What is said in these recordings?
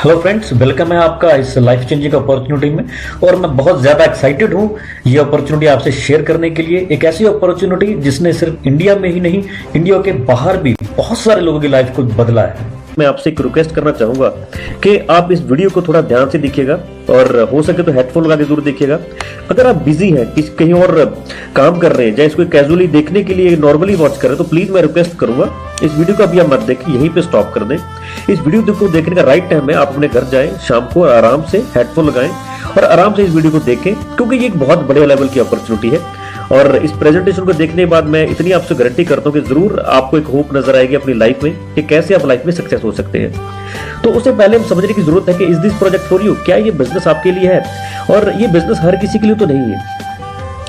Hello friends, welcome है आपका इस लाइफ चेंजिंग अपॉर्चुनिटी में। और मैं बहुत ज़्यादा एक्साइटेड हूँ ये अपॉर्चुनिटी आपसे शेयर करने के लिए। एक ऐसी अपॉर्चुनिटी जिसने सिर्फ इंडिया में ही नहीं, इंडिया के बाहर भी बहुत सारे लोगों की लाइफ को बदला है। मैं आपसे एक रिक्वेस्ट करना चाहूंगा कि आप इस वीडियो को थोड़ा ध्यान से देखिएगा और हो सके तो हेडफोन लगा के जरूर देखिएगा। अगर आप बिजी हैं, कहीं और काम कर रहे हैं, या इसको कैजुअली देखने के लिए नॉर्मली वॉच कर रहे हैं, तो प्लीज मैं रिक्वेस्ट करूंगा इस वीडियो को अभी आप मत देखिए, यहीं पे स्टॉप कर दें। इस वीडियो को देखने का राइट टाइम है, आप अपने घर जाएं शाम को, आराम से हेडफोन लगाएं और आराम से इस वीडियो को देखें, क्योंकि ये एक बहुत बड़े लेवल की अपॉर्चुनिटी है। और इस प्रेजेंटेशन को देखने के बाद मैं इतनी आपसे गारंटी करता हूं कि जरूर आपको एक होप नजर आएगी अपनी लाइफ में कि कैसे आप लाइफ में सक्सेस हो सकते हैं। तो उससे पहले हम समझने की जरूरत है कि is this project for you, क्या ये बिजनेस आपके लिए है? और ये बिजनेस हर किसी के लिए तो नहीं है,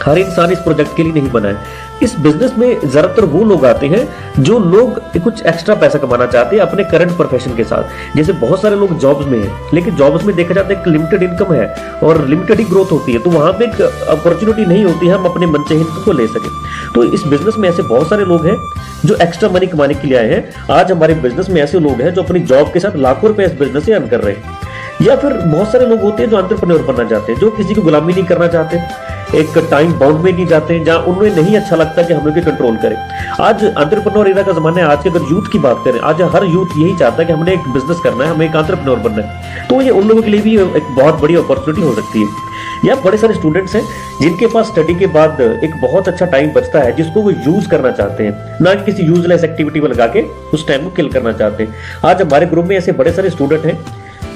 हर इंसान इस प्रोजेक्ट के लिए नहीं बना है। इस बिजनेस में ज्यादातर वो लोग आते हैं जो लोग कुछ एक्स्ट्रा पैसा कमाना चाहते हैं अपने करंट प्रोफेशन के साथ। जैसे बहुत सारे लोग जॉब्स में हैं, लेकिन जॉब्स में देखा जाता है कि लिमिटेड इनकम है और लिमिटेड ही ग्रोथ होती है, तो वहां पे एक अपॉर्चुनिटी नहीं होती है हम अपने मनचाहे इनकम को ले सके। तो इस बिजनेस में ऐसे बहुत सारे लोग हैं जो एक्स्ट्रा मनी कमाने के लिए आए हैं। आज हमारे बिजनेस में ऐसे लोग हैं जो अपनी जॉब के साथ लाखों रुपए इस बिजनेस से अर्न कर रहे हैं। या फिर बहुत सारे लोग होते हैं जो एंटरप्रेन्योर बनना चाहते हैं, जो किसी की गुलामी नहीं करना चाहते, एक टाइम बाउंड में नहीं जाते हैं जहां उन्हें नहीं अच्छा लगता कि हम लोग कंट्रोल करें। आज एंटरप्रेन्योर एरा का जमाना है। आज के अगर यूथ की बात करें, आज हर यूथ यही चाहता है कि हमने एक बिजनेस करना है, हमें एक एंटरप्रेन्योर बनना है। तो ये उन लोगों के लिए भी एक बहुत बड़ी अपॉर्चुनिटी हो सकती है। या बड़े सारे स्टूडेंट्स हैं जिनके पास स्टडी के बाद एक बहुत अच्छा टाइम बचता है, जिसको वो यूज करना चाहते हैं, ना कि किसी यूजलेस एक्टिविटी में लगा के उस टाइम को किल करना चाहते हैं। आज हमारे ग्रुप में ऐसे बड़े सारे स्टूडेंट हैं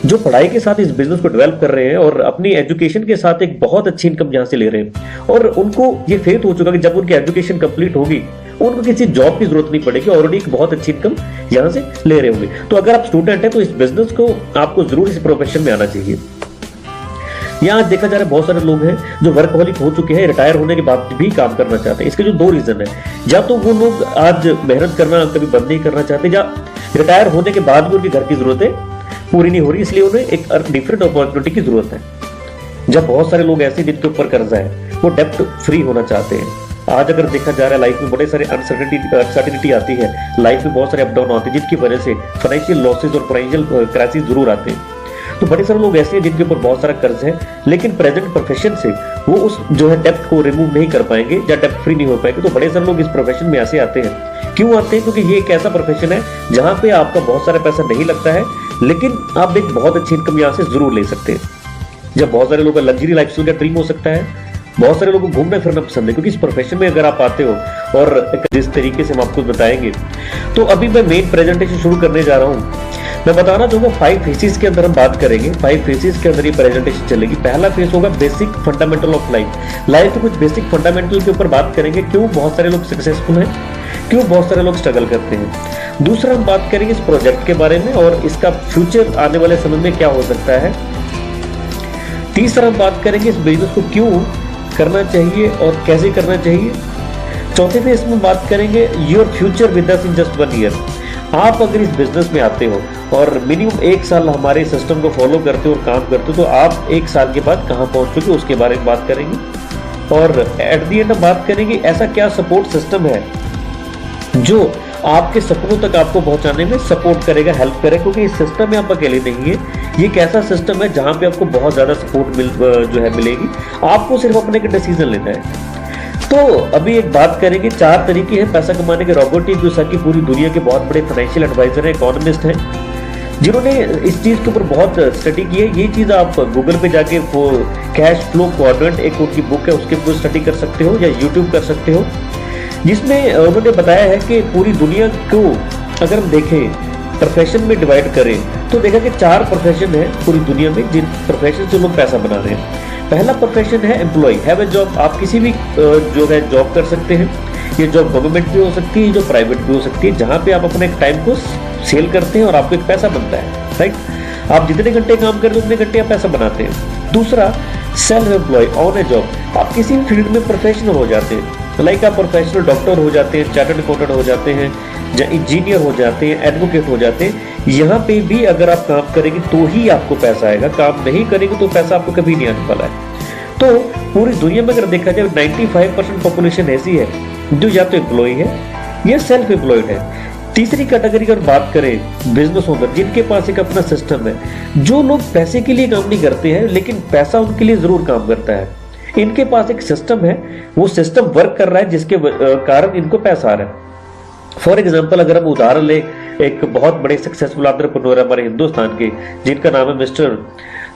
जो पढ़ाई के साथ इस बिजनेस को डेवलप कर रहे हैं और अपनी एजुकेशन के साथ एक बहुत अच्छी इनकम यहां से ले रहे हैं। और उनको ये फेथ हो चुका कि जब उनकी एजुकेशन कंप्लीट होगी उनको किसी जॉब की जरूरत नहीं पड़ेगी, ऑलरेडी एक बहुत अच्छी इनकम यहां से ले रहे होंगे। तो अगर आप स्टूडेंट हैं तो इस बिजनेस को आपको जरूर इस प्रोफेशन में आना चाहिए। यहाँ देखा जा रहा है बहुत सारे लोग हैं जो वर्कहोलिक हो चुके हैं, रिटायर होने के बाद भी काम करना चाहते हैं। इसके जो दो रीजन है, या तो वो लोग आज मेहनत करना कभी बंद नहीं करना चाहते, या रिटायर होने के बाद भी उनकी घर की जरूरतें पूरी नहीं हो रही, इसलिए उन्हें एक डिफरेंट अपॉर्चुनिटी की जरूरत है। जब बहुत सारे लोग ऐसे जिनके ऊपर कर्जा है, वो डेप्ट फ्री होना चाहते हैं। आज अगर देखा जा रहा है लाइफ में बड़े सारे अनसर्टेनिटी आती है, लाइफ में बहुत सारे अप डाउन आते हैं, जिनकी वजह से फाइनेंशियल लॉसेज और फाइनेंशियल क्राइसिस जरूर आते हैं। तो बड़े सारे लोग ऐसे हैं जिनके ऊपर बहुत सारा कर्ज है, लेकिन प्रेजेंट प्रोफेशन से वो उस जो है डेप्ट को रिमूव नहीं कर पाएंगे या डेप्ट फ्री नहीं हो पाएंगे। तो बड़े सारे लोग इस प्रोफेशन में ऐसे आते हैं। क्यों आते हैं? क्योंकि ये एक ऐसा प्रोफेशन है जहां पे आपका बहुत सारा पैसा नहीं लगता है, लेकिन आप एक बहुत अच्छी इनकम यहाँ से जरूर ले सकते हैं। जब बहुत सारे लोगों का लग्जरी लाइफस्टाइल का ड्रीम हो सकता है, बहुत सारे लोगों को घूमना फिरना पसंद है, क्योंकि इस प्रोफेशन में अगर आप आते हो और जिस तरीके से हम आपको बताएंगे। तो अभी मैं मेन प्रेजेंटेशन शुरू करने जा रहा हूँ। मैं बताना चाहूंगा 5 फेसेस के अंदर हम बात करेंगे। 5 फेसेस के अंदर ये प्रेजेंटेशन चलेगी। पहला फेस होगा basic fundamental of life. Life के कुछ बेसिक फंडामेंटल के ऊपर बात करेंगे, क्यों बहुत सारे लोग सक्सेसफुल हैं, क्यों बहुत सारे लोग स्ट्रगल करते हैं। दूसरा हम बात करेंगे इस प्रोजेक्ट के बारे में और इसका फ्यूचर आने वाले समय में क्या हो सकता है। तीसरा हम बात करेंगे इस बिजनेस को क्यों करना चाहिए और कैसे करना चाहिए। चौथे फेज में बात करेंगे your future with us in just 1 year. आप अगर इस बिजनेस में आते हो और मिनिमम 1 साल हमारे सिस्टम को फॉलो करते हो और काम करते हो, तो आप 1 साल के बाद कहां पहुंच चुके उसके बारे में बात करेंगे। और एट द एंड हम बात करेंगे ऐसा क्या सपोर्ट सिस्टम है जो आपके सपनों तक आपको पहुंचाने में सपोर्ट करेगा, हेल्प करेगा, क्योंकि इस सिस्टम में आप अकेले नहीं है। ये एक ऐसा सिस्टम है जहां पे आपको बहुत ज्यादा सपोर्ट मिलेगी। आपको सिर्फ अपने डिसीजन लेना है। तो अभी एक बात करेंगे, 4 तरीके हैं पैसा कमाने के। रॉबर्ट टी कियोसाकी पूरी दुनिया के बहुत बड़े फाइनेंशियल एडवाइजर हैं, इकोनॉमिस्ट हैं, जिन्होंने इस चीज के ऊपर बहुत स्टडी की है। ये चीज आप गूगल पे जाके वो कैश फ्लो क्वाड्रेंट एक उनकी बुक है, उसके ऊपर स्टडी कर सकते हो, या यूट्यूब कर सकते हो, जिसमें उन्होंने बताया है कि पूरी दुनिया को अगर हम देखें प्रोफेशन में डिवाइड करें तो देखा कि 4 प्रोफेशन है पूरी दुनिया में, जिन प्रोफेशन से लोग पैसा बना रहे हैं। पहला प्रोफेशन है एम्प्लॉय, हैव ए जॉब। आप किसी भी जो है जॉब कर सकते हैं। ये जॉब गवर्नमेंट भी हो सकती है, जो प्राइवेट भी हो सकती है, जहां पे आप अपने टाइम को सेल करते हैं और आपको एक पैसा बनता है, राइट। आप जितने घंटे काम करते हैं उतने घंटे आप पैसा बनाते हैं। दूसरा self employ, on a job. आप किसी भी फील्ड में प्रोफेशनल हो जाते हैं, लाइक आप प्रोफेशनल डॉक्टर हो जाते हैं, चार्टर्ड अकाउंटेंट हो जाते हैं, इंजीनियर हो जाते हैं, एडवोकेट हो जाते हैं। यहाँ पे भी अगर आप काम करेंगे तो ही आपको पैसा आएगा, काम नहीं करेंगे तो पैसा आपको कभी नहीं आने वाला है। तो पूरी दुनिया में अगर देखा जाए 95% पॉपुलेशन ऐसी है जो या तो एम्प्लॉय है या सेल्फ एम्प्लॉयड है। तीसरी कैटेगरी की अगर बात करें बिजनेस ओनर, जिनके पास एक अपना सिस्टम है। जो लोग पैसे के लिए काम नहीं करते हैं लेकिन पैसा उनके लिए जरूर काम करता है। इनके पास एक सिस्टम है, वो सिस्टम वर्क कर रहा है जिसके कारण इनको पैसा आ रहा है। फॉर एग्जाम्पल अगर हम उदाहरण ले, एक बहुत बड़े सक्सेसफुल एंटरप्रेन्योर हमारे हिंदुस्तान के, जिनका नाम है मिस्टर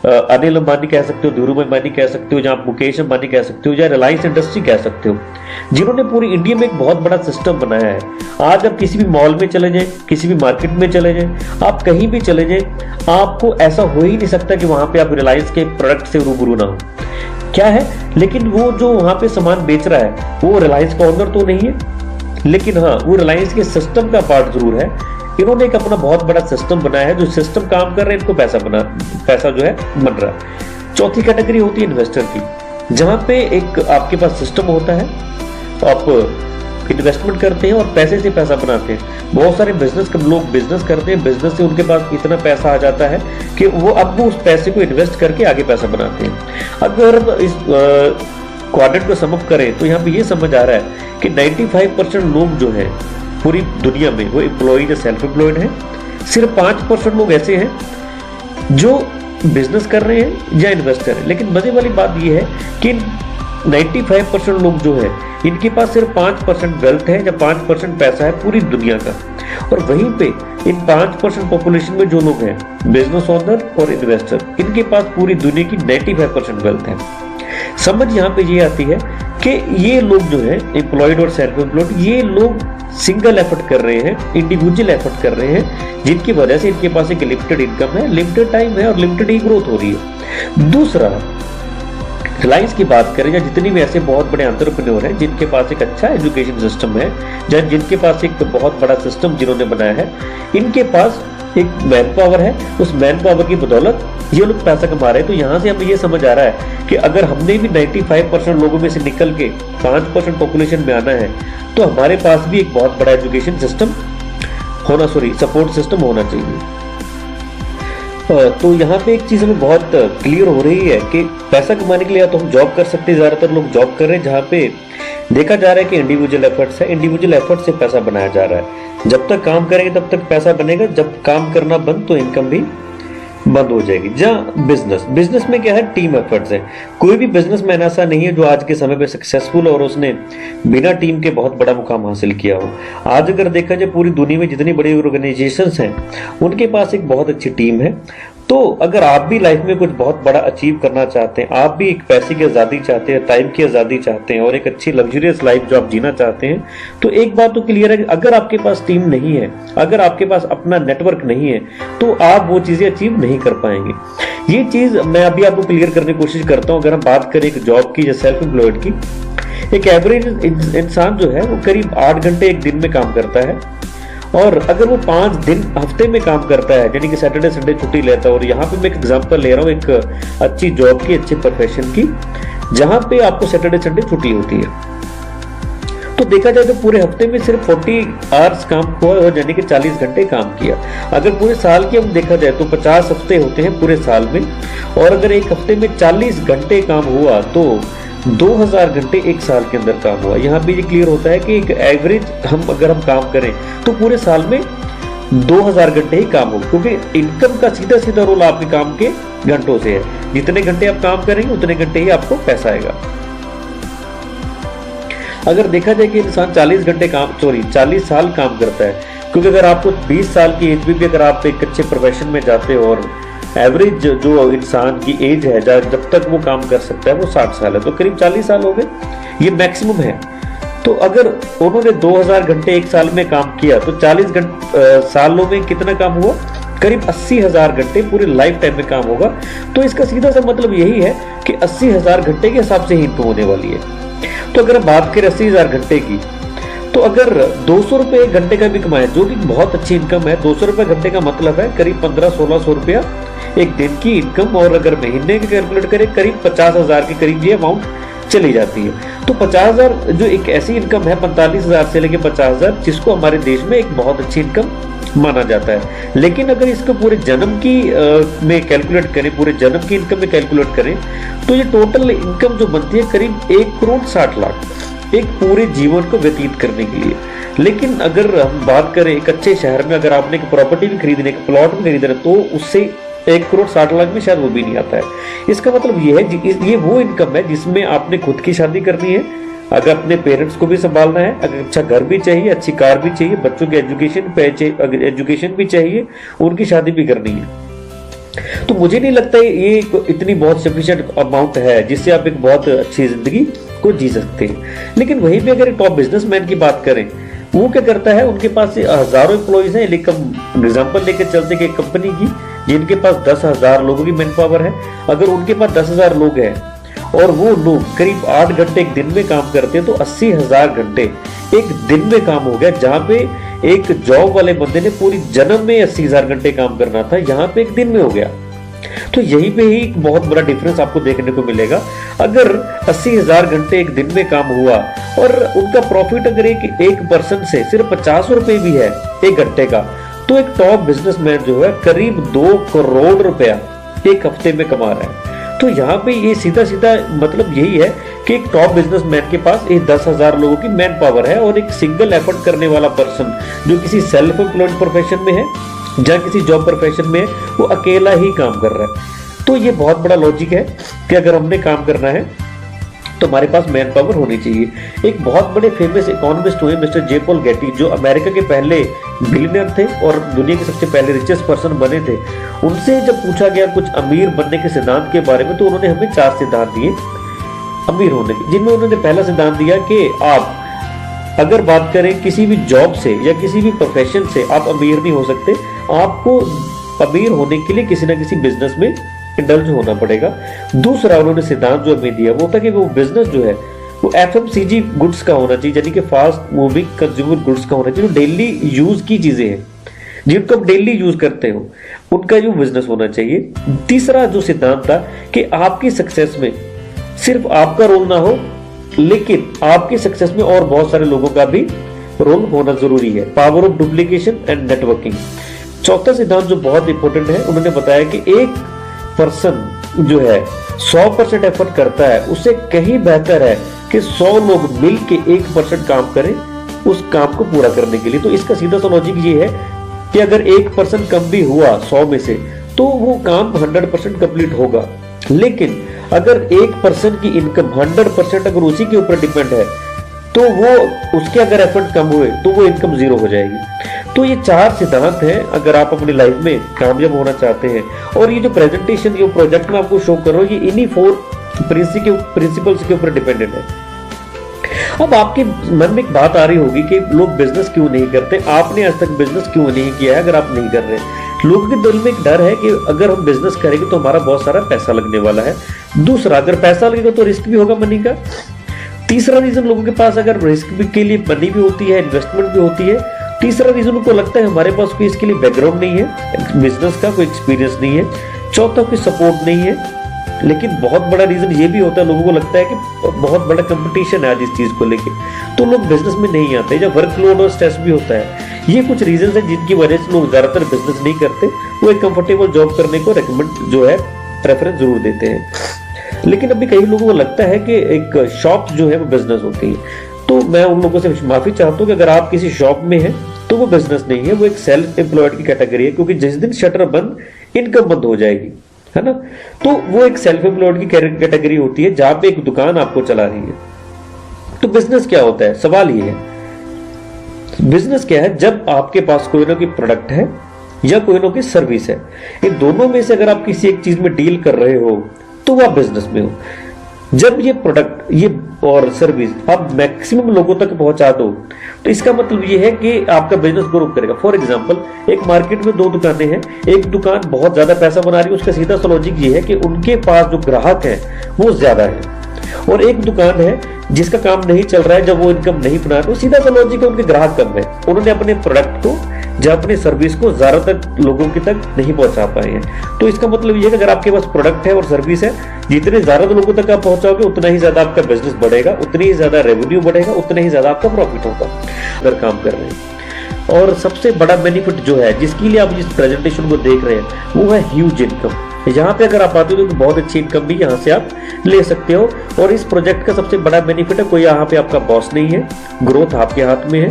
अनिल अंबानी कह सकते हो, धीरू अंबानी कह सकते हो, या आप मुकेश अंबानी कह सकते हो, या रिलायंस इंडस्ट्री कह सकते हो, जिन्होंने पूरी इंडिया में एक बहुत बड़ा सिस्टम बनाया है। आज आप किसी भी मॉल में चले जाएं, किसी भी मार्केट में चले जाएं, आप कहीं भी चले जाएं, आपको ऐसा हो ही नहीं सकता कि वहां पे आप रिलायंस के प्रोडक्ट से रूबरू ना हो। क्या है, लेकिन वो जो वहां पे सामान बेच रहा है वो रिलायंस का ओनर तो नहीं है, लेकिन हाँ वो रिलायंस के सिस्टम का पार्ट जरूर है। इन्होंने एक अपना बहुत बड़ा सिस्टम बनाया है, जो सिस्टम काम कर रहे हैं, इनको पैसा जो है बन रहा है। चौथी कैटेगरी होती है इन्वेस्टर की, जहां पे एक आपके पास सिस्टम होता है, आप इन्वेस्टमेंट करते हैं और पैसे से पैसा बनाते हैं। बहुत सारे लोग बिजनेस करते हैं, बिजनेस से उनके पास इतना पैसा आ जाता है कि वो उस पैसे को इन्वेस्ट करके आगे पैसा बनाते हैं। अगर इस क्वाड्रेंट को समअप करें तो यहाँ पे ये समझ आ रहा है कि 95% लोग जो है पूरी दुनिया में वो एम्प्लॉयड या सेल्फ एम्प्लॉयड है। सिर्फ 5% लोग ऐसे हैं जो बिजनेस कर रहे हैं या इन्वेस्टर है। लेकिन मजे वाली बात ये है कि 95% लोग जो है इनके पास सिर्फ 5% वेल्थ है या 5% पैसा है पूरी दुनिया का। और वहीं पे इन 5% पॉपुलेशन में जो लोग हैं बिजनेस ओनर और इन्वेस्टर, इनके पास पूरी दुनिया की 95% वेल्थ है। समझ यहाँ पे ये आती है कि ये लोग जो है एम्प्लॉयड और सेल्फ एम्प्लॉयड, ये लोग सिंगल एफर्ट कर रहे हैं, इंडिविजुअल एफर्ट कर रहे हैं, जिनकी वजह से इनके पास एक लिमिटेड इनकम है, लिमिटेड टाइम है और लिमिटेड ही ग्रोथ हो रही है। दूसरा, रिलायंस की बात करें या जितनी भी ऐसे बहुत बड़े एंटरप्रेन्योर हैं जिनके पास एक अच्छा एजुकेशन सिस्टम है, या जिनके पास एक बहुत बड़ा सिस्टम जिन्होंने बनाया है, इनके पास एक मैन पावर है। उस मैन पावर की बदौलत ये लोग पैसा कमा रहे हैं। तो यहाँ से हमें ये समझ आ रहा है कि अगर हमने भी 95% लोगों में से निकल के 5% पॉपुलेशन में आना है तो हमारे पास भी एक बहुत बड़ा एजुकेशन सिस्टम सपोर्ट सिस्टम होना चाहिए। तो यहाँ पे एक चीज हमें बहुत क्लियर हो रही है कि पैसा कमाने के लिए तो हम जॉब कर सकते हैं, ज्यादातर लोग जॉब कर रहे हैं, जहाँ पे देखा जा रहा है कि इंडिविजुअल एफर्ट्स है, इंडिविजुअल एफर्ट से पैसा बनाया जा रहा है। जब तक काम करेंगे तब तक पैसा बनेगा, जब काम करना बंद तो इनकम भी बंद हो जाएगी। जहाँ बिजनेस में क्या है, टीम एफर्ट्स है। कोई भी बिजनेसमैन ऐसा नहीं है जो आज के समय पे सक्सेसफुल और उसने बिना टीम के बहुत बड़ा मुकाम हासिल किया हो। आज अगर देखा जाए पूरी दुनिया में जितनी बड़ी ऑर्गेनाइजेशंस हैं उनके पास एक बहुत अच्छी टीम है। तो अगर आप भी लाइफ में कुछ बहुत बड़ा अचीव करना चाहते हैं, आप भी एक पैसे की आज़ादी चाहते हैं, टाइम की आज़ादी चाहते हैं और एक अच्छी लग्जरियस लाइफ जो आप जीना चाहते हैं, तो एक बात तो क्लियर है कि अगर आपके पास टीम नहीं है, अगर आपके पास अपना नेटवर्क नहीं है, तो आप वो चीज़ें अचीव नहीं कर पाएंगे। ये चीज़ मैं अभी आपको क्लियर करने की कोशिश करता हूँ। अगर हम बात करें एक जॉब की या सेल्फ एम्प्लॉयड की, एक एवरेज इंसान जो है वो करीब 8 घंटे एक दिन में काम करता है, और अगर वो 5 दिन हफ्ते में काम करता है, यानी कि सैटरडे संडे छुट्टी लेता है। और यहाँ पे मैं एक एग्जांपल ले रहा हूँ एक अच्छी जॉब की, अच्छे प्रोफेशन की, जहाँ पे आपको सैटरडे संडे छुट्टी होती है। तो देखा जाए तो पूरे हफ्ते में सिर्फ 40 आवर्स काम हुआ, और यानी कि 40 घंटे काम किया। अगर पूरे साल की हम देखा जाए तो 50 हफ्ते होते हैं पूरे साल में, और अगर एक हफ्ते में 40 घंटे काम हुआ तो 2000 घंटे एक साल के अंदर काम हुआ। यहाँ पे ये क्लियर होता है कि एक एवरेज अगर हम काम करें तो पूरे साल में 2000 घंटे ही काम हो, क्योंकि इनकम का सीधा सीधा रोल आपके काम के घंटों से है। जितने घंटे आप काम करेंगे उतने घंटे ही आपको पैसा आएगा। अगर देखा जाए कि इंसान 40 साल काम करता है, क्योंकि अगर आपको 20 साल की एज में भी अगर आप एक अच्छे प्रोफेशन में जाते हो, और एवरेज जो इंसान की एज है जब तक वो काम कर सकता है वो 60 साल है, तो करीब 40 साल हो गए, ये मैक्सिमम है। तो अगर उन्होंने 2000 घंटे एक साल में काम किया तो 40 सालों में कितना काम हुआ, करीब 80,000 घंटे पूरे लाइफ टाइम में काम होगा। तो इसका सीधा सा मतलब यही है कि 80,000 घंटे के हिसाब से ही इनकम होने वाली है। तो अगर बात करें 80,000 घंटे की, तो अगर 200 रुपये घंटे का भी कमाए, जो कि बहुत अच्छी इनकम है, 200 रुपये घंटे का मतलब है करीब 1500-1600 रुपया एक दिन की इनकम। और अगर महीने की कैलकुलेट करें करीब 50,000 के करीब ये अमाउंट चली जाती है। तो 50,000 जो एक ऐसी इनकम है 45,000 से लेकर 50,000, जिसको हमारे देश में एक बहुत अच्छी इनकम माना जाता है। लेकिन अगर इसको पूरे जन्म की में कैलकुलेट करें, पूरे जन्म की इनकम में कैलकुलेट करें, तो ये टोटल इनकम जो बनती है करीब 1,60,00,000 एक पूरे जीवन को व्यतीत करने के लिए। लेकिन अगर हम बात करें एक अच्छे शहर में, अगर आपने एक प्रॉपर्टी भी खरीदने, एक प्लॉट भी खरीदना, तो उससे 1,60,00,000 में शायद वो भी नहीं आता है। इसका मतलब ये है, ये वो इनकम है जिसमें आपने खुद की शादी करनी है, अगर अपने पेरेंट्स को भी संभालना है, अगर अच्छा घर भी चाहिए, अच्छी कार भी चाहिए, बच्चों की एजुकेशन भी चाहिए, उनकी शादी भी करनी है, तो मुझे नहीं लगता ये इतनी बहुत सफिशिएंट अमाउंट है जिससे आप एक बहुत अच्छी जिंदगी को जी सकते हैं। लेकिन वहीं पे अगर टॉप बिजनेसमैन की बात करें, वो क्या करता है, उनके पास हजारों एम्प्लॉइज हैं, लेकिन एग्जांपल लेकर चलते कि एक कंपनी की जिनके पास 10,000 लोगों की मैन पावर है, अगर उनके पास 10,000 लोग हैं और वो लोग करीब 8 घंटे एक दिन में काम करते हैं, तो 80,000 घंटे एक दिन में काम हो गया। जहां पे एक जॉब वाले बंदे ने पूरी जन्म में 80,000 घंटे काम करना था, यहाँ पे एक दिन में हो गया। तो यहीं पे ही एक बहुत बड़ा डिफरेंस आपको देखने को मिलेगा। अगर 80,000 घंटे एक दिन में काम हुआ और उनका प्रॉफिट अगर एक पर्सन से सिर्फ 50 रुपए भी है एक घंटे का, तो एक टॉप बिजनेसमैन जो है करीब 2 करोड़ रुपया एक हफ्ते में कमा रहा है। तो यहाँ पे ये सीधा सीधा मतलब यही है कि एक टॉप बिजनेसमैन के पास एक 10,000 लोगों की मैन पावर है, और एक सिंगल एफर्ट करने वाला पर्सन जो किसी सेल्फ एम्प्लॉयड प्रोफेशन में है या किसी जॉब प्रोफेशन में है, वो अकेला ही काम कर रहा है। तो ये बहुत बड़ा लॉजिक है कि अगर हमने काम करना है तो हमारे पास मैन पावर होनी चाहिए। एक बहुत बड़े फेमस इकोनॉमिस्ट हुए मिस्टर जे पॉल गेटी, जो अमेरिका के पहले बिलियनर थे और दुनिया के सबसे पहले रिचेस्ट पर्सन बने थे। उनसे जब पूछा गया कुछ अमीर बनने के सिद्धांत के बारे में, तो उन्होंने हमें 4 सिद्धांत दिए अमीर होने के, जिनमें उन्होंने पहला सिद्धांत दिया कि आप अगर बात करें किसी भी जॉब से या किसी भी प्रोफेशन से आप अमीर नहीं हो सकते, आपको अमीर होने के लिए किसी ना किसी बिजनेस में इंडल्ज होना पड़ेगा। दूसरा उन्होंने सिद्धांत जो हमें दिया वो था कि वो बिजनेस जो है वो FMCG गुड्स का होना चाहिए, यानी कि फास्ट मूविंग कंज्यूमर गुड्स का होना चाहिए, जो डेली यूज की चीजें हैं, जिनको आप डेली यूज करते हो, उनका जो बिजनेस होना चाहिए। तीसरा जो सिद्धांत था कि आपकी सक्सेस में सिर्फ आपका रोल ना हो, लेकिन आपकी सक्सेस में और बहुत सारे लोगों का भी रोल होना जरूरी है, power of duplication and networking. चौथा सिद्धांत जो बहुत इंपॉर्टेंट है, उन्होंने बताया कि एक पर्सन जो है 100% एफर्ट करता है, उससे कहीं बेहतर है कि 100 लोग मिल के 1% काम करें उस काम को पूरा करने के लिए। तो इसका सीधा सा लॉजिक ये है कि अगर 1% कम भी हुआ 100 में से, तो वो काम 100% कंप्लीट होगा। लेकिन अगर 1% की इनकम 100% अगर उसी के ऊपर डिपेंड है, तो वो उसके अगर एफर्ट कम हुए तो वो इनकम 0 हो जाएगी। तो ये 4 सिद्धांत हैं अगर आप अपनी लाइफ में कामयाब होना चाहते हैं। और ये जो प्रेजेंटेशन, जो प्रोजेक्ट में आपको शो कर रहा हूं, ये इन्हीं 4 प्रिंसिपल्स के ऊपर डिपेंडेंट है। अब आपके मन में एक बात आ रही होगी कि लोग बिजनेस क्यों नहीं करते, आपने आज तक बिजनेस क्यों नहीं किया है अगर आप नहीं कर रहे। लोगों के दिल में एक डर है कि अगर हम बिजनेस करेंगे तो हमारा बहुत सारा पैसा लगने वाला है। दूसरा, अगर पैसा लगेगा तो रिस्क भी होगा मनी का। तीसरा रीजन, लोगों के पास अगर रिस्क के लिए मनी भी होती है, इन्वेस्टमेंट भी होती है। तीसरा रीजन, उनको लगता है हमारे पास कोई इसके लिए बैकग्राउंड नहीं है, बिजनेस का कोई एक्सपीरियंस नहीं है। चौथा, कोई सपोर्ट नहीं है। लेकिन बहुत बड़ा रीजन ये भी होता है, लोगों को लगता है कि बहुत बड़ा कंपटीशन है आज इस चीज को लेके, तो लोग बिजनेस में नहीं आते, या वर्कलोड और स्ट्रेस भी होता है। ये कुछ रीजन है जिनकी वजह से लोग ज्यादातर बिजनेस नहीं करते, वो एक कंफर्टेबल जॉब करने को रेकमेंड जो है प्रेफरेंस जरूर देते हैं। लेकिन अभी कई लोगों को लगता है कि एक शॉप जो है वो बिजनेस होती है, तो मैं उन लोगों से माफी चाहता हूँ कि अगर आप किसी शॉप में हैं तो वो बिजनेस नहीं है, वो एक सेल्फ एम्प्लॉयड की कैटेगरी है, क्योंकि जिस दिन शटर बंद, इनकम बंद हो जाएगी, है ना। तो वो एक सेल्फ एम्प्लॉयड की कैटेगरी होती है जहां पे एक दुकान आपको चला रही है। तो बिजनेस क्या होता है, सवाल ये है, बिजनेस क्या है? जब आपके पास कोई ना कोई प्रोडक्ट है या कोई ना कोई सर्विस है, इन दोनों में से अगर आप किसी एक चीज में डील कर रहे हो तो वह बिजनेस में हो। जब ये प्रोडक्ट ये और सर्विस आप मैक्सिमम लोगों तक पहुंचा दो, तो इसका मतलब ये है कि आपका बिजनेस ग्रो करेगा। फॉर एग्जांपल, एक मार्केट में 2 दुकानें हैं, एक दुकान बहुत ज्यादा पैसा बना रही है, उसका सीधा सा लॉजिक ये है कि उनके पास जो ग्राहक है वो ज्यादा है, और एक दुकान है जिसका काम नहीं चल रहा है, जब वो इनकम नहीं बना रहा, तो सीधा सा लॉजिक है उनके ग्राहक कम है, उन्होंने अपने प्रोडक्ट को या अपने सर्विस को ज्यादातर लोगों के तक नहीं पहुंचा पाए हैं। तो इसका मतलब ये है कि अगर आपके पास प्रोडक्ट है और सर्विस है, जितने ज्यादा लोगों तक आप पहुंचाओगे उतना ही ज्यादा आपका बिजनेस बढ़ेगा, उतनी ही ज्यादा रेवेन्यू बढ़ेगा, उतना ही ज्यादा आपका प्रॉफिट होगा अगर काम कर रहे हैं। और सबसे बड़ा बेनिफिट जो है जिसके लिए आप इस प्रेजेंटेशन को देख रहे हैं वो है ह्यूज इनकम। यहाँ पे अगर आप आते हो तो बहुत अच्छी इनकम भी यहाँ से आप ले सकते हो। और इस प्रोजेक्ट का सबसे बड़ा बेनिफिट है, कोई यहाँ पे आपका बॉस नहीं है, ग्रोथ आपके हाथ में है,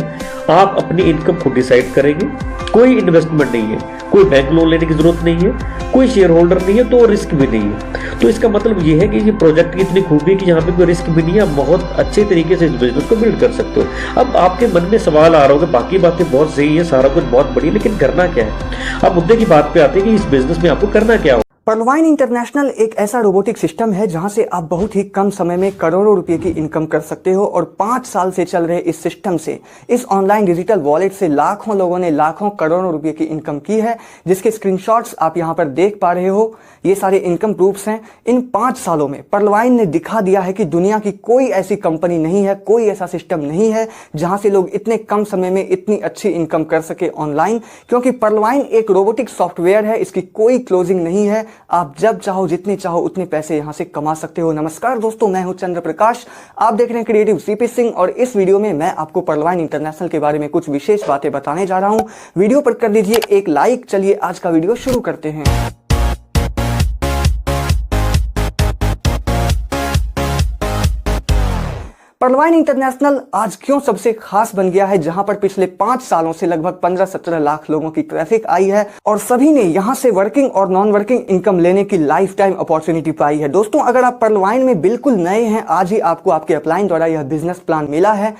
आप अपनी इनकम खुद डिसाइड करेंगे, कोई इन्वेस्टमेंट नहीं है, कोई बैंक लोन लेने की जरूरत नहीं है, कोई शेयर होल्डर नहीं है, तो रिस्क भी नहीं है। तो इसका मतलब ये है कि ये प्रोजेक्ट की इतनी खूबी है कि यहाँ पे कोई रिस्क भी नहीं है, आप बहुत अच्छे तरीके से इस बिजनेस को बिल्ड कर सकते हो। अब आपके मन में सवाल आ रहा होगा, बाकी बातें बहुत सही है, सारा कुछ बहुत बढ़िया, लेकिन करना क्या है। अब मुद्दे की बात पे आते हैं कि इस बिजनेस में आपको करना क्या हो। पर्लवाइन इंटरनेशनल एक ऐसा रोबोटिक सिस्टम है जहां से आप बहुत ही कम समय में करोड़ों रुपए की इनकम कर सकते हो। और 5 साल से चल रहे इस सिस्टम से, इस ऑनलाइन डिजिटल वॉलेट से लाखों लोगों ने लाखों करोड़ों रुपए की इनकम की है, जिसके स्क्रीनशॉट्स आप यहां पर देख पा रहे हो। ये सारे इनकम प्रूफ्स हैं। इन 5 सालों में पर्लवाइन ने दिखा दिया है कि दुनिया की कोई ऐसी कंपनी नहीं है, कोई ऐसा सिस्टम नहीं है जहां से लोग इतने कम समय में इतनी अच्छी इनकम कर सके ऑनलाइन। क्योंकि पर्लवाइन एक रोबोटिक सॉफ्टवेयर है, इसकी कोई क्लोजिंग नहीं है। आप जब चाहो जितने चाहो उतने पैसे यहां से कमा सकते हो। नमस्कार दोस्तों, मैं हूं चंद्र प्रकाश, आप देख रहे हैं क्रिएटिव सीपी सिंह, और इस वीडियो में मैं आपको पर्लवाइन इंटरनेशनल के बारे में कुछ विशेष बातें बताने जा रहा हूं। वीडियो पर कर दीजिए एक लाइक। चलिए आज का वीडियो शुरू करते हैं। पर्लवाइन इंटरनेशनल आज क्यों सबसे खास बन गया है, जहां पर पिछले 5 सालों से लगभग 15-17 लाख लोगों की ट्रैफिक आई है और सभी ने यहां से वर्किंग और नॉन वर्किंग इनकम लेने की लाइफ टाइम अपॉर्चुनिटी पाई है। दोस्तों, अगर आप पर्लवाइन में बिल्कुल नए हैं, आज ही आपको आपके अपलाइन द्वारा यह बिजनेस प्लान मिला है,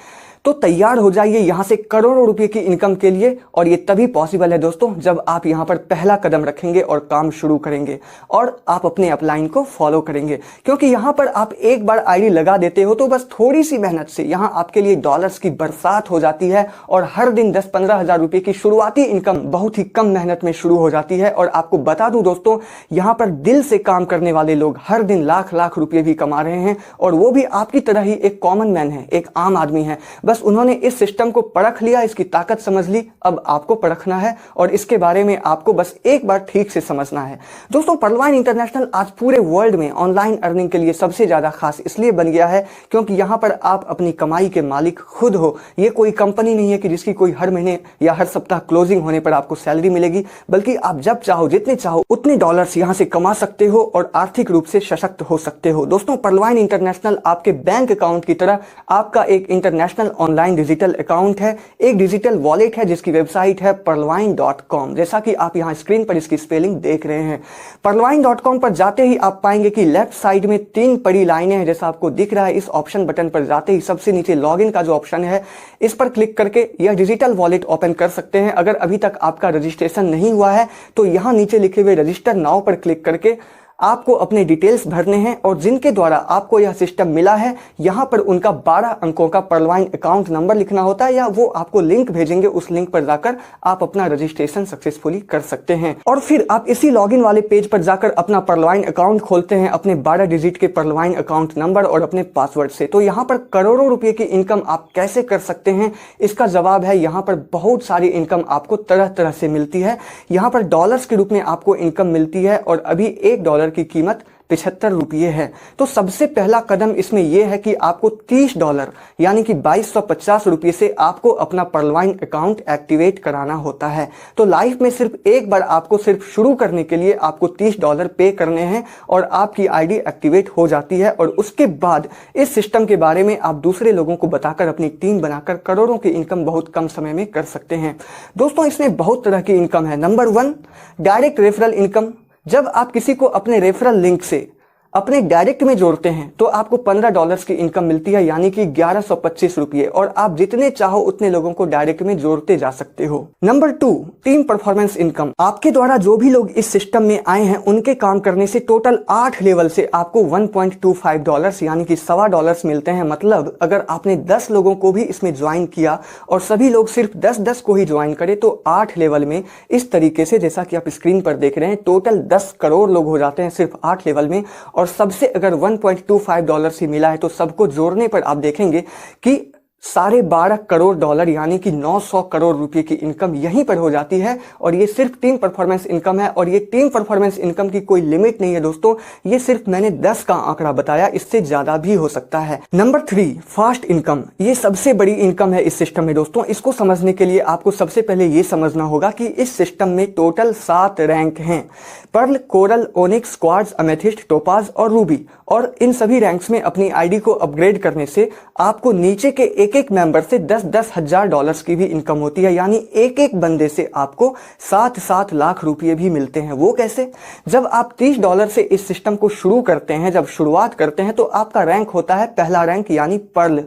तो तैयार हो जाइए यहां से करोड़ों रुपए की इनकम के लिए। और ये तभी पॉसिबल है दोस्तों जब आप यहां पर पहला कदम रखेंगे और काम शुरू करेंगे और आप अपने अपलाइन को फॉलो करेंगे। क्योंकि यहां पर आप एक बार आईडी लगा देते हो तो बस थोड़ी सी मेहनत से यहां आपके लिए डॉलर्स की बरसात हो जाती है और हर दिन 10-15 हजार रुपए की शुरुआती इनकम बहुत ही कम मेहनत में शुरू हो जाती है। और आपको बता दूं दोस्तों, यहां पर दिल से काम करने वाले लोग हर दिन लाख लाख रुपए भी कमा रहे हैं, और वो भी आपकी तरह ही एक कॉमन मैन है, एक आम आदमी है। बस उन्होंने इस सिस्टम को परख लिया, इसकी ताकत समझ ली। अब आपको परखना है और इसके बारे में आपको बस एक बार ठीक से समझना है। दोस्तों, पर्लवाइन इंटरनेशनल आज पूरे वर्ल्ड में ऑनलाइन अर्निंग के लिए सबसे ज्यादा खास इसलिए बन गया है क्योंकि यहां पर आप अपनी कमाई के मालिक खुद हो। यह कोई कंपनी नहीं है कि जिसकी कोई हर महीने या हर सप्ताह क्लोजिंग होने पर आपको सैलरी मिलेगी, बल्कि आप जब चाहो जितने चाहो उतने डॉलर्स यहां से कमा सकते हो और आर्थिक रूप से सशक्त हो सकते हो। दोस्तों, पर्लवाइन इंटरनेशनल आपके बैंक अकाउंट की तरह आपका एक इंटरनेशनल ऑनलाइन डिजिटल अकाउंट है, एक डिजिटल वॉलेट है जिसकी वेबसाइट है perlwine.com। जैसा कि आप यहां स्क्रीन पर इसकी स्पेलिंग देख रहे हैं। perlwine.com पर जाते ही आप पाएंगे कि लेफ्ट साइड में 3 बड़ी लाइनें हैं, जैसा आपको दिख रहा है। इस ऑप्शन बटन पर जाते ही सबसे नीचे लॉगिन का जो ऑप्शन है, इस पर क्लिक करके यह डिजिटल वॉलेट ओपन कर सकते हैं। अगर अभी तक आपका रजिस्ट्रेशन नहीं हुआ है तो यहां नीचे लिखे हुए रजिस्टर नाउ पर क्लिक करके आपको अपने डिटेल्स भरने हैं, और जिनके द्वारा आपको यह सिस्टम मिला है यहां पर उनका 12 अंकों का पर्लवाइन अकाउंट नंबर लिखना होता है, या वो आपको लिंक भेजेंगे, उस लिंक पर जाकर आप अपना रजिस्ट्रेशन सक्सेसफुली कर सकते हैं। और फिर आप इसी लॉगिन वाले पेज पर जाकर अपना पर्लवाइन अकाउंट खोलते हैं अपने 12 डिजिट के पर्लवाइन अकाउंट नंबर और अपने पासवर्ड से। तो यहां पर करोड़ों रुपए की इनकम आप कैसे कर सकते हैं, इसका जवाब है यहां पर बहुत सारी इनकम आपको तरह तरह से मिलती है। यहां पर डॉलर्स के रूप में आपको इनकम मिलती है और अभी $1 की कीमत 75 रुपये है। तो सबसे पहला कदम इसमें यह है कि आपको $30 यानी कि 2250 रुपये से आपको अपना पर्लवाइन अकाउंट एक्टिवेट कराना होता है। तो लाइफ में सिर्फ एक बार आपको सिर्फ शुरू करने के लिए आपको $30 पे करने हैं और आपकी आईडी एक्टिवेट हो जाती है। और उसके बाद इस सिस्टम के बारे में आप दूसरे लोगों को बताकर अपनी टीम बनाकर करोड़ों की इनकम बहुत कम समय में कर सकते हैं। दोस्तों, इसमें बहुत तरह की इनकम है। Number 1, direct referral income. जब आप किसी को अपने रेफरल लिंक से अपने डायरेक्ट में जोड़ते हैं तो आपको $15 की इनकम मिलती है, यानी कि 1125 रुपये, और आप जितने चाहो उतने लोगों को डायरेक्ट में जोड़ते जा सकते हो। Number 2, team performance income. आपके द्वारा जो भी लोग इस सिस्टम में आए हैं उनके काम करने से टोटल 8 लेवल से आपको $1.25 यानी कि $1.25 मिलते हैं। मतलब अगर आपने 10 लोगों को भी इसमें ज्वाइन किया और सभी लोग सिर्फ 10-10 को ही ज्वाइन करे तो 8 लेवल में इस तरीके से, जैसा कि आप स्क्रीन पर देख रहे हैं, टोटल 10 करोड़ लोग हो जाते हैं सिर्फ 8 लेवल में। और सबसे अगर $1.25 ही मिला है तो सबको जोड़ने पर आप देखेंगे कि 12.5 करोड़ डॉलर यानी कि 900 करोड़ रुपए की इनकम यहीं पर हो जाती है। और ये सिर्फ 3 परफॉर्मेंस इनकम है, और ये 3 परफॉर्मेंस इनकम की कोई लिमिट नहीं है दोस्तों, ये सिर्फ मैंने 10 का आंकड़ा बताया, इससे ज्यादा भी हो सकता है। Number 3, fast income. ये सबसे बड़ी इनकम है इस सिस्टम में दोस्तों। इसको समझने के लिए आपको सबसे पहले ये समझना होगा कि इस सिस्टम में टोटल 7 रैंक हैं, pearl, coral, onyx, quartz, amethyst, topaz और रूबी। और इन सभी रैंक्स में अपनी आईडी को अपग्रेड करने से आपको नीचे के एक एक मेंबर से 10-10 हजार डॉलर्स की भी इनकम होती है, यानी एक एक बंदे से आपको 7-7 लाख रुपए भी मिलते हैं। वो कैसे? जब आप $30 से इस सिस्टम को शुरू करते हैं, जब शुरुआत करते हैं, तो आपका रैंक होता है पहला रैंक यानी पर्ल।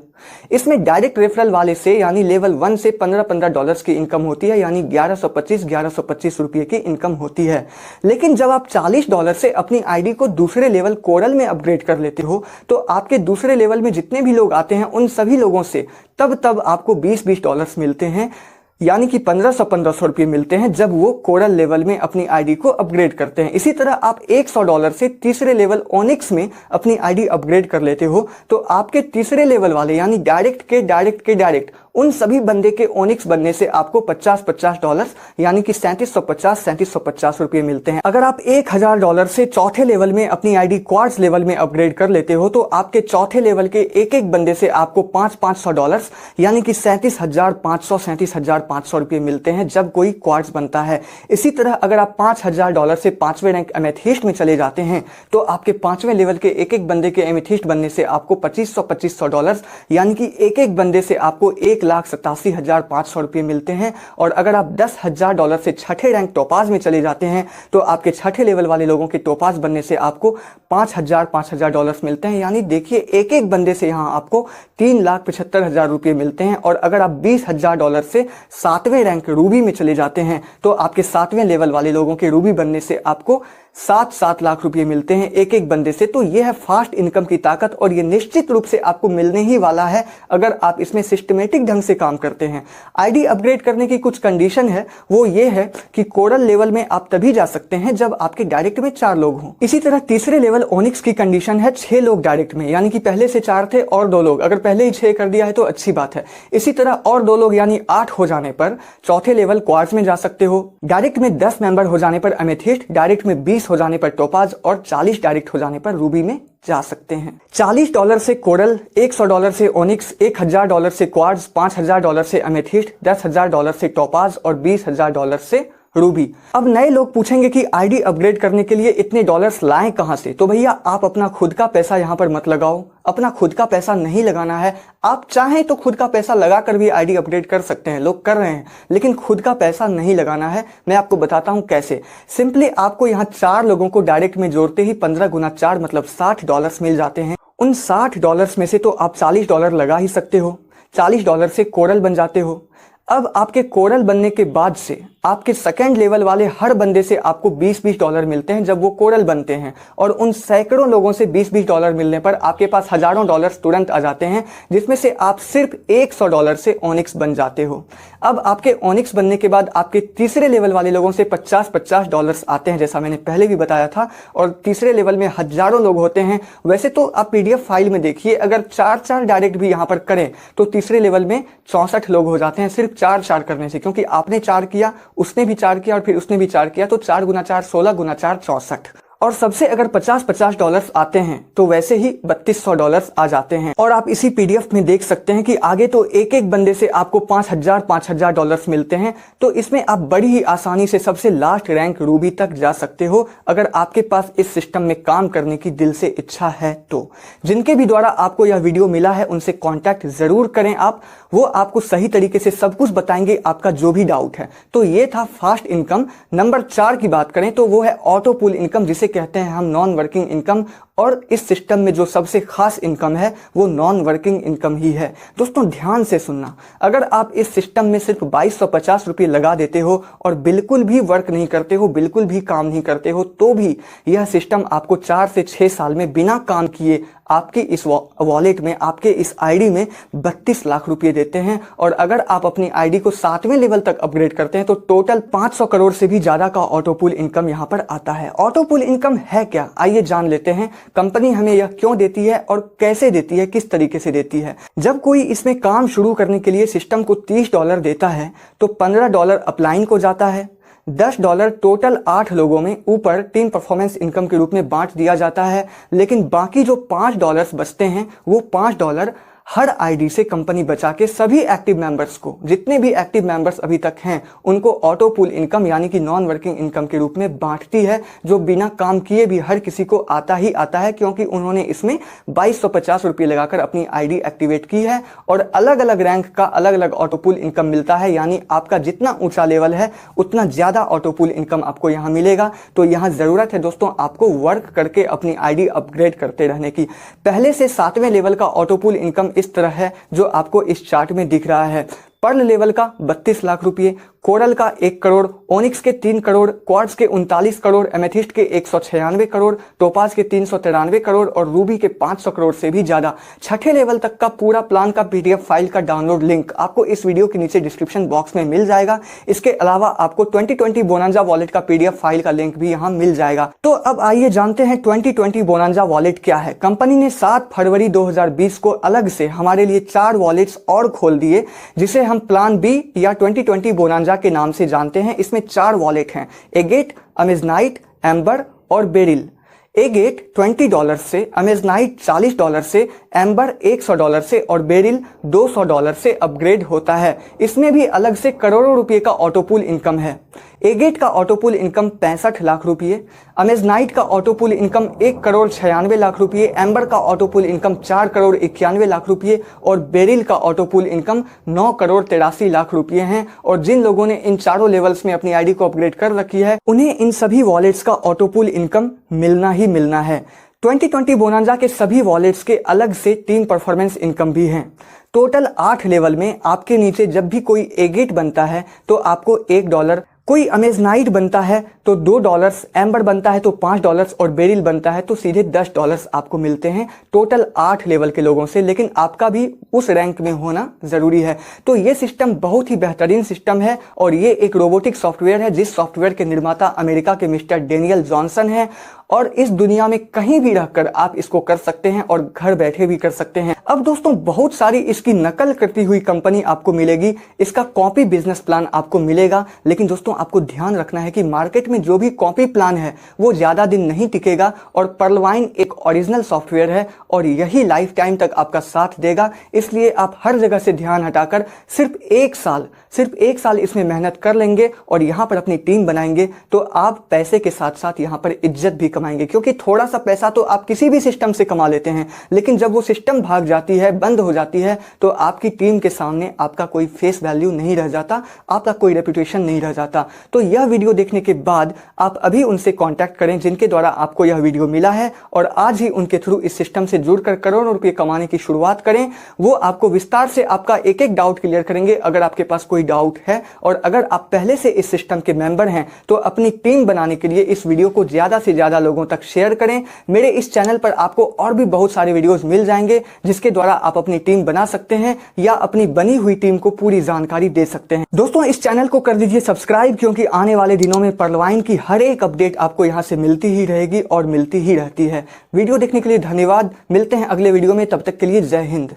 इसमें डायरेक्ट रेफरल वाले से यानी लेवल 1 से $15-15 की इनकम होती है, यानी 1125 रुपए की इनकम होती है। लेकिन जब आप $40 से अपनी आईडी को दूसरे लेवल कोरल में अपग्रेड कर लेते हो, तो आपके दूसरे लेवल में जितने भी लोग आते हैं उन सभी लोगों से तब आपको $20 मिलते हैं, यानी कि 1500 रुपये मिलते हैं जब वो कोरल लेवल में अपनी आईडी को अपग्रेड करते हैं। इसी तरह आप $100 से तीसरे लेवल ओनिक्स में अपनी आईडी अपग्रेड कर लेते हो, तो आपके तीसरे लेवल वाले यानी डायरेक्ट उन सभी बंदे के ओनिक्स बनने से आपको $50 यानी कि 3750 रुपये मिलते हैं। अगर आप $1000 से चौथे लेवल में अपनी आईडी क्वार्ट्ज लेवल में अपग्रेड कर लेते हो, तो आपके चौथे लेवल के एक एक बंदे से आपको $500 यानी कि 37,500 रुपये मिलते हैं जब कोई क्वार्ट्ज बनता है। इसी तरह अगर आप $5000 से 5वें रैंक एमेथिस्ट में चले जाते हैं, तो आपके 5वें लेवल के एक एक बंदे के एमेथिस्ट बनने से आपको $2500 यानी कि एक एक बंदे से आपको 1,87,500 रुपये मिलते हैं। और अगर आप $10,000 से छठे रैंक टोपाज में चले जाते हैं, तो आपके छठे लेवल वाले लोगों के टोपाज बनने से आपको $5,000 मिलते हैं, यानी देखिए एक एक बंदे से यहां आपको 3,75,000 रुपये मिलते हैं। और अगर आप $20,000 से 7वें रैंक रूबी में चले जाते हैं, तो आपके 7वें लेवल वाले लोगों के रूबी बनने से आपको 7-7 लाख रुपए मिलते हैं एक एक बंदे से। तो यह है फास्ट इनकम की ताकत, और यह निश्चित रूप से आपको मिलने ही वाला है अगर आप इसमें सिस्टमेटिक ढंग से काम करते हैं। आईडी अपग्रेड करने की कुछ कंडीशन है, वो ये है कि कोरल लेवल में आप तभी जा सकते हैं जब आपके डायरेक्ट में 4 लोग हों। इसी तरह तीसरे लेवल ओनिक्स की कंडीशन है 6 लोग डायरेक्ट में, यानी कि पहले से 4 थे और 2 लोग, अगर पहले ही 6 कर दिया है तो अच्छी बात है। इसी तरह और 2 लोग यानी 8 हो जाने पर चौथे लेवल क्वार्ट्ज में जा सकते हो। डायरेक्ट में 10 मेंबर हो जाने पर अमेथिस्ट, डायरेक्ट में 20 हो जाने पर टोपाज और 40 डायरेक्ट हो जाने पर रूबी में जा सकते हैं। $40 से कोरल, $100 से ओनिक्स, $1000 से क्वार्ट्ज, $5000 से अमेथिस्ट, $10,000 से टोपाज और $20,000 से रूबी। अब नए लोग पूछेंगे कि आईडी अपग्रेड करने के लिए इतने डॉलर्स लाएं कहां से? तो भैया आप अपना खुद का पैसा यहां पर मत लगाओ, अपना खुद का पैसा नहीं लगाना है। आप चाहें तो खुद का पैसा लगाकर भी आईडी अपग्रेड कर सकते हैं, लोग कर रहे हैं, लेकिन खुद का पैसा नहीं लगाना है। मैं आपको बताता हूं कैसे। सिंपली आपको यहां 4 लोगों को डायरेक्ट में जोड़ते ही 15 गुना 4 मतलब $60 मिल जाते हैं। उन $60 में से तो आप $40 लगा ही सकते हो। $40 से कोरल बन जाते हो। अब आपके कोरल बनने के बाद से आपके सेकंड लेवल वाले हर बंदे से आपको $20 मिलते हैं जब वो कोरल बनते हैं, और उन सैकड़ों लोगों से $20 मिलने पर आपके पास हजारों डॉलर्स तुरंत आ जाते हैं, जिसमें से आप सिर्फ $100 से ओनिक्स बन जाते हो। अब आपके ओनिक्स बनने के बाद आपके तीसरे लेवल वाले लोगों से $50 आते हैं, जैसा मैंने पहले भी बताया था, और तीसरे लेवल में हजारों लोग होते हैं। वैसे तो आप PDF फाइल में देखिए, अगर 4 डायरेक्ट भी यहां पर करें तो तीसरे लेवल में 64 लोग हो जाते हैं सिर्फ 4 करने से, क्योंकि आपने 4 किया, उसने भी 4 किया और फिर उसने भी 4 किया, तो 4 गुना 4 16 गुना 4 64। और सबसे अगर $50 आते हैं तो वैसे ही $3200 आ जाते हैं। और आप इसी PDF में देख सकते हैं कि आगे तो एक एक बंदे से आपको $5000 मिलते हैं। तो इसमें आप बड़ी ही आसानी से सबसे लास्ट रैंक रूबी तक जा सकते हो, अगर आपके पास इस सिस्टम में काम करने की दिल से इच्छा है तो। जिनके भी द्वारा आपको यह वीडियो मिला है उनसे कॉन्टैक्ट जरूर करें आप, वो आपको सही तरीके से सब कुछ बताएंगे, आपका जो भी डाउट है। तो ये था फास्ट इनकम। नंबर 4 की बात करें तो वो है ऑटो पुल इनकम, जिसे कहते हैं हम नॉन वर्किंग इनकम। और इस सिस्टम में जो सबसे खास इनकम है वो नॉन वर्किंग इनकम ही है। दोस्तों ध्यान से सुनना, अगर आप इस सिस्टम में सिर्फ 2250 रुपये लगा देते हो और बिल्कुल भी वर्क नहीं करते हो, बिल्कुल भी काम नहीं करते हो, तो भी यह सिस्टम आपको 4 से 6 साल में बिना काम किए आपके इस वॉलेट में, आपके इस आईडी में 32 लाख रुपए देते हैं। और अगर आप अपनी आईडी को 7वें लेवल तक अपग्रेड करते हैं तो टोटल 500 करोड़ से भी ज्यादा का ऑटो पुल इनकम यहां पर आता है। ऑटो पुल इनकम है क्या, आइए जान लेते हैं। कंपनी हमें यह क्यों देती है और कैसे देती है, किस तरीके से देती है। जब कोई इसमें काम शुरू करने के लिए सिस्टम को $30 देता है तो $15 अपलाइन को जाता है, $10 टोटल 8 लोगों में ऊपर टीम परफॉर्मेंस इनकम के रूप में बांट दिया जाता है। लेकिन बाकी जो $5 बचते हैं वो $5 हर आईडी से कंपनी बचा के सभी एक्टिव मेंबर्स को, जितने भी एक्टिव मेंबर्स अभी तक हैं, उनको ऑटो पूल इनकम यानी कि नॉन वर्किंग इनकम के रूप में बांटती है, जो बिना काम किए भी हर किसी को आता ही आता है, क्योंकि उन्होंने इसमें 2250 रुपये लगाकर अपनी आईडी एक्टिवेट की है। और अलग अलग रैंक का अलग अलग ऑटो पूल इनकम मिलता है, यानी आपका जितना ऊंचा लेवल है उतना ज्यादा ऑटो पूल इनकम आपको यहाँ मिलेगा। तो यहाँ जरूरत है दोस्तों आपको वर्क करके अपनी आईडी अपग्रेड करते रहने की। पहले से 7वें लेवल का ऑटो पूल इनकम इस तरह है जो आपको इस चार्ट में दिख रहा है। पर्ल लेवल का 32 लाख रुपए, कोरल का 1 करोड़, ओनिक्स के 3 करोड़, क्वार्ट्ज के 39 करोड़, एमेथिस्ट के 196 करोड़, टोपाज के 393 करोड़ और रूबी के 500 करोड़ से भी ज्यादा। छठे लेवल तक का पूरा प्लान का पीडीएफ फाइल का डाउनलोड लिंक आपको इस वीडियो के नीचे डिस्क्रिप्शन बॉक्स में मिल जाएगा। इसके अलावा आपको 2020 बोनांजा वॉलेट का पीडीएफ फाइल का लिंक भी यहाँ मिल जाएगा। तो अब आइए जानते हैं 2020 बोनांजा वॉलेट क्या है। कंपनी ने 7 फरवरी 2020 को अलग से हमारे लिए 4 वॉलेट्स और खोल दिए, जिसे हम प्लान बी या 2020 बोनांजा के नाम से जानते हैं। इसमें 4 वॉलेट हैं, एगेट, अमेजनाइट, एम्बर और बेरिल। एगेट $20 से, अमेजनाइट $40 से, एम्बर $100 से और बेरिल $200 से अपग्रेड होता है। इसमें भी अलग से करोड़ों रुपए का ऑटोपूल इनकम है। एगेट का ऑटोपूल इनकम 65 लाख रुपए, अमेजनाइट का ऑटोपूल इनकम 1 करोड़ 96 लाख रुपए, एम्बर का ऑटोपूल इनकम 4 करोड़ 91 लाख रुपए और बेरिल का ऑटोपूल इनकम 9 करोड़ 83 लाख रुपए हैं। और जिन लोगों ने इन चारों लेवल्स में अपनी आईडी को अपग्रेड कर रखी है, उन्हें इन सभी वॉलेट्स का ऑटोपूल इनकम मिलना ही मिलना है। 2020 बोनांजा के सभी वॉलेट्स के अलग से टीम परफॉर्मेंस इनकम भी हैं। टोटल 8 लेवल में आपके नीचे जब भी कोई एगेट बनता है तो आपको $1, कोई अमेजनाइट बनता है तो $2, एम्बर बनता है तो $5 और बेरिल बनता है तो सीधे $10 आपको मिलते हैं टोटल 8 लेवल के लोगों से। लेकिन आपका भी उस रैंक में होना जरूरी है। तो ये सिस्टम बहुत ही बेहतरीन सिस्टम है और ये एक रोबोटिक सॉफ्टवेयर है, जिस सॉफ्टवेयर के निर्माता अमेरिका के मिस्टर डेनियल जॉनसन है। और इस दुनिया में कहीं भी रहकर आप इसको कर सकते हैं और घर बैठे भी कर सकते हैं। अब दोस्तों बहुत सारी इसकी नकल करती हुई कंपनी आपको मिलेगी, इसका कॉपी बिजनेस प्लान आपको मिलेगा। लेकिन दोस्तों आपको ध्यान रखना है कि मार्केट में जो भी कॉपी प्लान है वो ज्यादा दिन नहीं टिकेगा और पर्लवाइन एक ओरिजिनल सॉफ्टवेयर है और यही लाइफ टाइम तक आपका साथ देगा। इसलिए आप हर जगह से ध्यान हटाकर सिर्फ एक साल इसमें मेहनत कर लेंगे और यहाँ पर अपनी टीम बनाएंगे तो आप पैसे के साथ साथ यहाँ पर इज्जत भी कमाएंगे। क्योंकि थोड़ा सा पैसा तो आप किसी भी सिस्टम से कमा लेते हैं, लेकिन जब वो सिस्टम भाग जाती है, बंद हो जाती है, तो आपकी टीम के सामने आपका कोई फेस वैल्यू नहीं रह जाता, आपका कोई रेपुटेशन नहीं रह जाता। तो यह वीडियो देखने के बाद आप अभी उनसे कांटेक्ट करें जिनके द्वारा आपको यह वीडियो मिला है और आज ही उनके थ्रू इस सिस्टम से जुड़कर करोड़ों रुपए कमाने की शुरुआत करें। वो आपको विस्तार से आपका एक एक डाउट क्लियर करेंगे अगर आपके पास कोई डाउट है। और अगर आप पहले से इस सिस्टम के मेंबर हैं तो अपनी टीम बनाने के लिए इस वीडियो को ज्यादा से ज्यादा लोगों तक शेयर करें। मेरे इस चैनल पर आपको और भी बहुत सारे वीडियोस मिल जाएंगे जिसके द्वारा आप अपनी टीम बना सकते हैं या अपनी बनी हुई टीम को पूरी जानकारी दे सकते हैं। दोस्तों इस चैनल को कर दीजिए सब्सक्राइब, क्योंकि आने वाले दिनों में पर्लवाइन की हर एक अपडेट आपको यहां से मिलती ही रहेगी और मिलती ही रहती है। वीडियो देखने के लिए धन्यवाद। मिलते हैं अगले वीडियो में, तब तक के लिए जय हिंद।